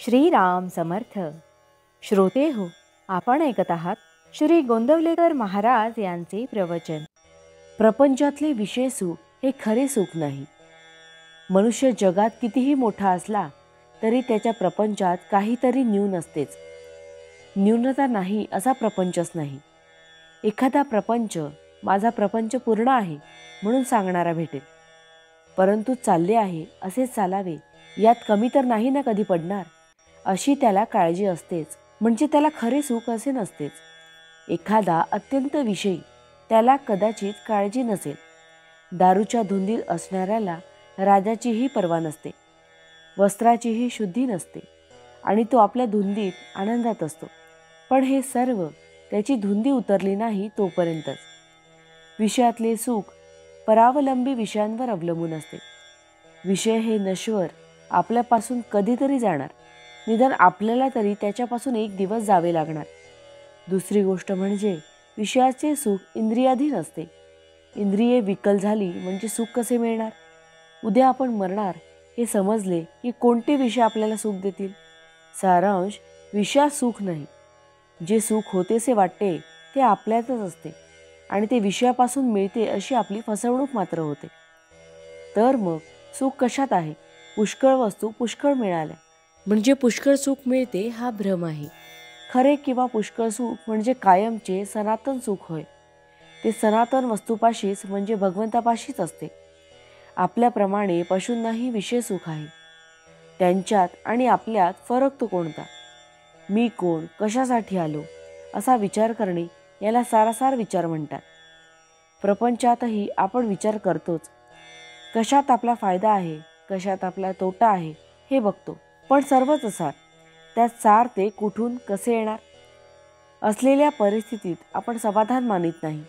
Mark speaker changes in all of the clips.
Speaker 1: श्रीराम समर्थ. श्रोते हो, आपण ऐकत आहात श्री गोंदवलेकर महाराज यांचे प्रवचन. प्रपंचातले विषय सुख हे खरे सुख नाही. मनुष्य जगात कितीही मोठा असला तरी त्याच्या प्रपंचात काहीतरी न्यून असतेच. न्यूनता नाही असा प्रपंचच नाही. एखादा प्रपंच माझा प्रपंच पूर्ण आहे म्हणून सांगणारा भेटेल, परंतु चालले आहे असेच चालावे यात कमी तर नाही ना कधी पडणार, अशी त्याला काळजी असतेच. म्हणजे त्याला खरे सुख असे नसतेच. एखादा अत्यंत विषयी त्याला कदाचित काळजी नसेल. दारूच्या धुंदीत असणाऱ्याला राजाचीही पर्वा नसते, वस्त्राचीही शुद्धी नसते आणि तो आपल्या धुंदीत आनंदात असतो. पण हे सर्व त्याची धुंदी उतरली नाही तोपर्यंतच. विषयातले सुख परावलंबी विषयांवर अवलंबून असते. विषय हे नश्वर आपल्यापासून कधीतरी जाणार, निदान आपल्याला तरी त्याच्यापासून एक दिवस जावे लागणार. दुसरी गोष्ट म्हणजे विषयाचे सुख इंद्रियाधीन असते. इंद्रिये विकल झाली म्हणजे सुख कसे मिळणार? उद्या आपण मरणार हे समजले की कोणते विषय आपल्याला सुख देतील? सारांश, विषयात सुख नाही. जे सुख होतेसे वाटते ते आपल्यातच असते आणि ते विषयापासून मिळते अशी आपली फसवणूक मात्र होते. तर मग सुख कशात आहे? पुष्कळ वस्तू पुष्कळ मिळाल्या म्हणजे पुष्कळ सुख मिळते हा भ्रम आहे. खरे किंवा पुष्कळ सुख म्हणजे कायमचे सनातन सुख होय. ते सनातन वस्तूपाशीच म्हणजे भगवंतापाशीच असते. आपल्याप्रमाणे पशूंनाही विषय सुख आहे. त्यांच्यात आणि आपल्यात फरक तो कोणता? मी कोण, कशासाठी आलो असा विचार करणे याला सारासार विचार म्हणतात. प्रपंचातही आपण विचार करतोच. कशात आपला फायदा आहे, कशात आपला तोटा आहे हे बघतो. पण सर्वच असार त्यात सार ते कुठून कसे येणार? असलेल्या परिस्थितीत आपण समाधान मानित नाही,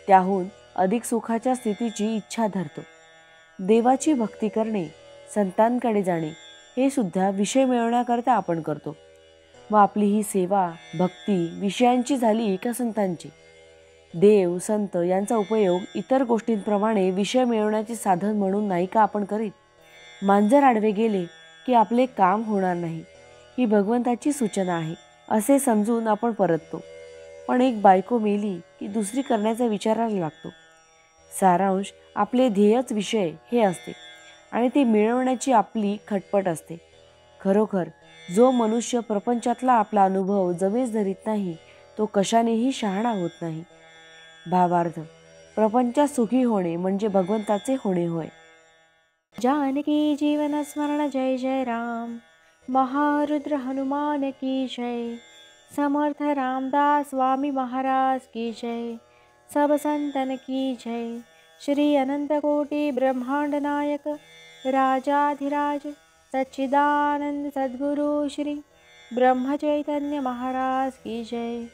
Speaker 1: त्याहून अधिक सुखाच्या स्थितीची इच्छा धरतो. देवाची भक्ती करणे, संतांकडे जाणे हे सुद्धा विषय मिळवण्याकरता आपण करतो. मग आपली ही सेवा भक्ती विषयांची झाली का संतांची? देव संत यांचा उपयोग इतर गोष्टींप्रमाणे विषय मिळवण्याचे साधन म्हणून नाही का आपण करीत? मांजर आडवे गेले की आपले काम होणार नाही ही भगवंताची सूचना आहे असे समजून आपण परततो. पण एक बायको मेली की दुसरी करण्याचा विचारायला लागतो. सारांश, आपले ध्येयच विषय हे असते आणि ते मिळवण्याची आपली खटपट असते. खरोखर जो मनुष्य प्रपंचातला आपला अनुभव जमेस धरीत नाही तो कशानेही शहाणा होत नाही. भावार्थ, प्रपंचात सुखी होणे म्हणजे भगवंताचे होणे होय.
Speaker 2: जानकी जीवन स्मरण जय जय राम. महारुद्र हनुमान की जय. समर्थ रामदास स्वामी महाराज की जय. सब संतन की जय. श्री अनंत कोटि ब्रह्मांड नायक राजाधिराज सच्चिदानंद सद्गुरु श्री ब्रह्म चैतन्य महाराज की जय.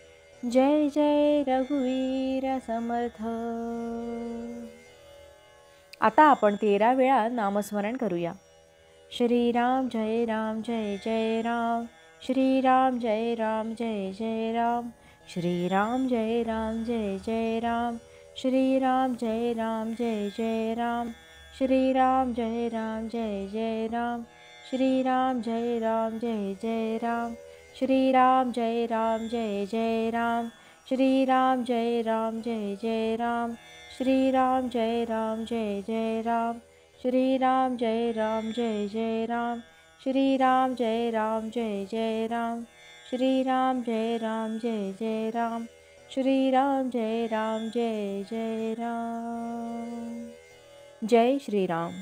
Speaker 2: जय जय रघुवीर समर्थ.
Speaker 1: आता आपण 13 वेळा नामस्मरण करूया.
Speaker 2: श्रीराम जय राम जय जय राम. श्रीराम जय राम जय जय राम. श्रीराम जय राम जय जय राम. श्रीराम जय राम जय जय राम. श्रीराम जय राम जय जय राम. श्रीराम जय राम जय जय राम. श्रीराम जय राम जय जय राम. श्रीराम जय राम जय जय राम. श्रीराम जय राम जय जय राम. श्रीराम जय राम जय जय राम. श्रीराम जय राम जय जय राम. श्रीराम जय राम जय जय राम. श्रीराम जय राम जय जय राम.
Speaker 1: जय श्रीराम.